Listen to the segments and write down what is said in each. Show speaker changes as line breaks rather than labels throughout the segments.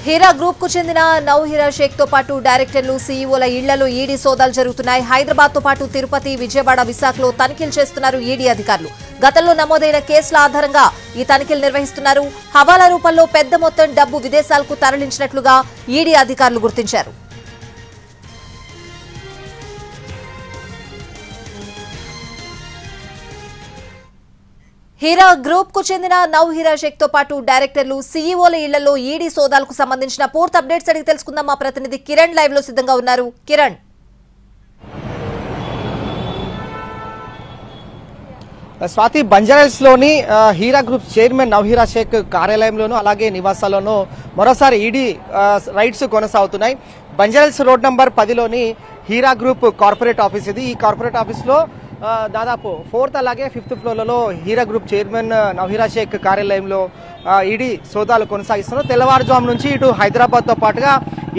Heera group కు చెందిన నౌహీరా షేక్ తో పాటు డైరెక్టర్లు సీఈఓల ఇళ్లలో ఈడీ సోదాలు జరుగుతున్నాయి. హైదరాబాద్ తో పాటు తిరుపతి, విజయవాడ, విశాఖలో తనిఖీలు చేస్తున్నారు ఈడీ అధికారులు. గతంలో నమోదైన కేసుల ఆధారంగా ఈ తనిఖీలు నిర్వహిస్తున్నారు. హవాలా రూపంలో పెద్ద మొత్తం డబ్బు విదేశాలకు తరలించినట్లుగా ఈడీ అధికారులు గుర్తించారు. హీరా గ్రూప్ కు చెందిన నౌహీరా షేక్ తో పాటు డైరెక్టర్లు సీఈఓల ఇళ్లలో ఈడీ సోదాలకు సంబంధించిన పూర్తి అప్డేట్స్ అడిగి తెలుసుకుందాం. మా ప్రతినిధి కిరణ్ లైవ్ లో సిద్ధంగా ఉన్నారు. కిరణ్,
స్వాతి, బంజారాహిల్స్ లోని హీరా గ్రూప్ చైర్మన్ నౌహీరా షేక్ కార్యాలయంలోనూ అలాగే నివాసాల్లోనూ మరోసారి ఈడీ రైడ్స్ కొనసాగుతున్నాయి. బంజారాహిల్స్ రోడ్ నంబర్ 10లోని హీరా గ్రూప్ కార్పొరేట్ ఆఫీస్ ఇది. ఈ కార్పొరేట్ ఆఫీస్ లో దాదాపు 4th అలాగే 5th ఫ్లోర్లలో హీరా గ్రూప్ చైర్మన్ నౌహీరా షేక్ కార్యాలయంలో ఈడీ సోదాలు కొనసాగిస్తున్నారు. తెల్లవారుజాము నుంచి ఇటు హైదరాబాద్ తో పాటుగా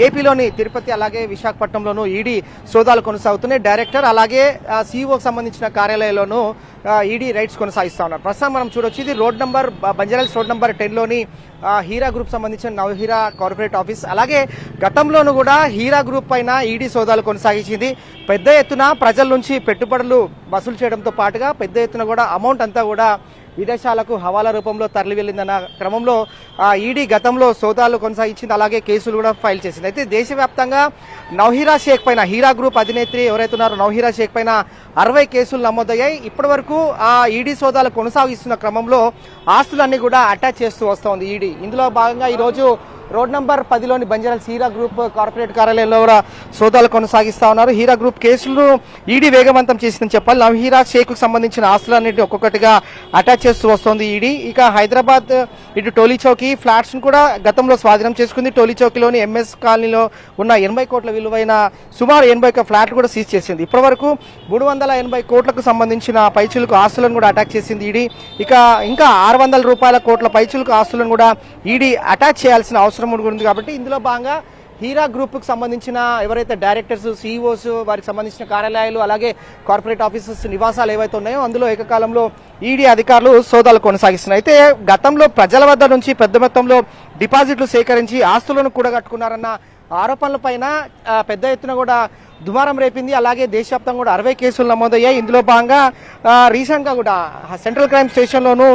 ఏపీలోని తిరుపతి అలాగే విశాఖపట్నంలోనూ ఈడీ సోదాలు కొనసాగుతున్నాయి. డైరెక్టర్ అలాగే సీఈఓకి సంబంధించిన కార్యాలయంలోనూ ఈడీ రైడ్స్ కొనసాగిస్తా ఉన్నారు. ప్రస్తుతం మనం చూడొచ్చు, ఇది road number Banjara Hills road number 10లోని హీరా గ్రూప్ సంబంధించిన నౌహీరా కార్పొరేట్ ఆఫీస్. అలాగే గతంలోనూ కూడా హీరా గ్రూప్ పైన ఈడీ సోదాలు కొనసాగించింది. పెద్ద ఎత్తున ప్రజల నుంచి పెట్టుబడులు వసూలు చేయడంతో పాటుగా పెద్ద ఎత్తున కూడా అమౌంట్ అంతా కూడా విదేశాలకు హవాలా రూపంలో తరలి వెళ్లిందన్న క్రమంలో ఈడీ గతంలో సోదాలు కొనసాగించింది, అలాగే కేసులు కూడా ఫైల్ చేసింది. అయితే దేశవ్యాప్తంగా నౌహీరా షేక్ పైన, హీరా గ్రూప్ అధినేత్రి ఎవరైతే ఉన్నారో నౌహీరా షేక్ పైన 60 కేసులు నమోదయ్యాయి. ఇప్పటి వరకు ఆ ఈడీ సోదాలు కొనసాగిస్తున్న క్రమంలో ఆస్తులన్నీ కూడా అటాచ్ చేస్తూ వస్తోంది ఈడీ. ఇందులో భాగంగా ఈ రోజు రోడ్ నంబర్ 10లోని బంజారాహిల్స్ హీరా గ్రూప్ కార్పొరేట్ కార్యాలయంలో కూడా సోదాలు కొనసాగిస్తా ఉన్నారు. హీరా గ్రూప్ కేసులను ఈడీ వేగవంతం చేసిందని చెప్పాలి. నౌహీరా షేక్ కు సంబంధించిన ఆస్తులన్నింటినీ ఒక్కొక్కటిగా అటాచ్ చేస్తూ వస్తోంది ఈడీ. ఇక హైదరాబాద్ ఇటు టోలీ చౌకీ ఫ్లాట్స్ ను కూడా గతంలో స్వాధీనం చేసుకుంది. టోలీ చౌకీలోని ఎంఎస్ కాలనీలో ఉన్న 80 కోట్ల విలువైన సుమారు 80 ఫ్లాట్లు కూడా సీజ్ చేసింది. ఇప్పటి వరకు 380 కోట్లకు సంబంధించిన పైచులకు ఆస్తులను కూడా అటాచ్ చేసింది ఈడీ. ఇక ఇంకా 600 కోట్ల పైచులకు ఆస్తులను కూడా ఈడీ అటాచ్ చేయాల్సిన అవసరం ఉంది. కాబట్టి ఇందులో భాగంగా హీరా గ్రూప్ కు సంబంధించిన ఎవరైతే డైరెక్టర్స్, సీఈఓస్, వారికి సంబంధించిన కార్యాలయాలు అలాగే కార్పొరేట్ ఆఫీసెస్ నివాసాలు ఏవైతే ఉన్నాయో అందులో ఏకకాలంలో ఈడీ అధికారులు సోదాలు కొనసాగిస్తున్నారు. అయితే గతంలో ప్రజల వద్ద నుంచి పెద్ద మొత్తంలో డిపాజిట్లు సేకరించి ఆస్తులను కూడగట్టుకున్నారన్న ఆరోపణలపైన పెద్ద ఎత్తున కూడా దుమారం రేపింది. అలాగే దేశవ్యాప్తంగా కూడా 60 కేసులు నమోదయ్యాయి. ఇందులో భాగంగా రీసెంట్ గా కూడా సెంట్రల్ క్రైమ్ స్టేషన్ లోనూ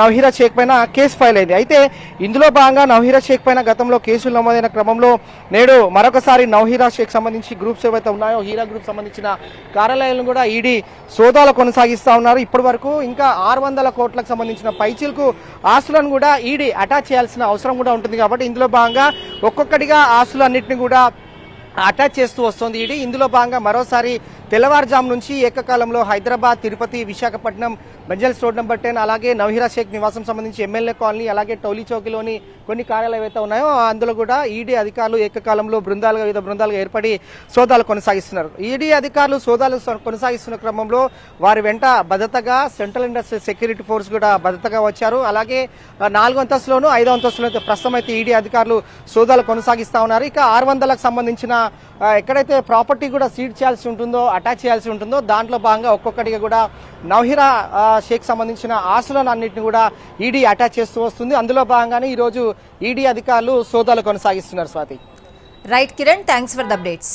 నౌహీరా షేక్ పైన కేసు ఫైల్ అయింది. అయితే ఇందులో భాగంగా నౌహీరా షేక్ పైన గతంలో కేసులు నమోదైన క్రమంలో నేడు మరొకసారి నౌహీరా షేక్ సంబంధించి గ్రూప్స్ ఏవైతే ఉన్నాయో హీరా గ్రూప్ సంబంధించిన కార్యాలయాలను కూడా ఈడీ సోదాలు కొనసాగిస్తా ఉన్నారు. ఇప్పటి వరకు ఇంకా 600 కోట్లకు సంబంధించిన పైచీలకు ఆస్తులను కూడా ఈడీ అటాచ్ చేయాల్సిన అవసరం కూడా ఉంటుంది. కాబట్టి ఇందులో భాగంగా ఒక్కొక్కటిగా ఆస్తులన్నింటినీ కూడా అటాచ్ చేస్తూ వస్తోంది ఈడీ. ఇందులో భాగంగా మరోసారి తెల్లవారుజాము నుంచి ఏకకాలంలో హైదరాబాద్, తిరుపతి, విశాఖపట్నం, బంజారాహిల్స్ రోడ్ నంబర్ 10 అలాగే నౌహీరా షేక్ నివాసం సంబంధించి ఎమ్మెల్యే కాలనీ అలాగే టోలీ చౌకీలోని కొన్ని కార్యాలయాలు ఏవైతే ఉన్నాయో అందులో కూడా ఈడీ అధికారులు ఏకకాలంలో వివిధ బృందాలుగా ఏర్పడి సోదాలు కొనసాగిస్తున్నారు. ఈడీ అధికారులు సోదాలు కొనసాగిస్తున్న క్రమంలో వారి వెంట భద్రతగా సెంట్రల్ ఇండస్ట్రియల్ సెక్యూరిటీ ఫోర్స్ కూడా భద్రతగా వచ్చారు. అలాగే 4వ అంతస్తులోను 5వ అంతస్తులో ప్రస్తుతం అయితే ఈడీ అధికారులు సోదాలు కొనసాగిస్తా ఉన్నారు. ఇక 600లకు సంబంధించిన ఎక్కడైతే ప్రాపర్టీ కూడా సీడ్ చేయాల్సి ఉంటుందో, అటాచ్ చేయాల్సి ఉంటుందో దాంట్లో భాగంగా ఒక్కొక్కటిగా కూడా నౌహీరా షేక్ సంబంధించిన ఆస్తులను అన్నింటినీ కూడా ఈడీ అటాచ్ చేస్తూ వస్తుంది. అందులో భాగంగానే ఈ రోజు ఈడీ అధికారులు సోదాలు కొనసాగిస్తున్నారు. Swathi,
right Kiran, thanks for the updates.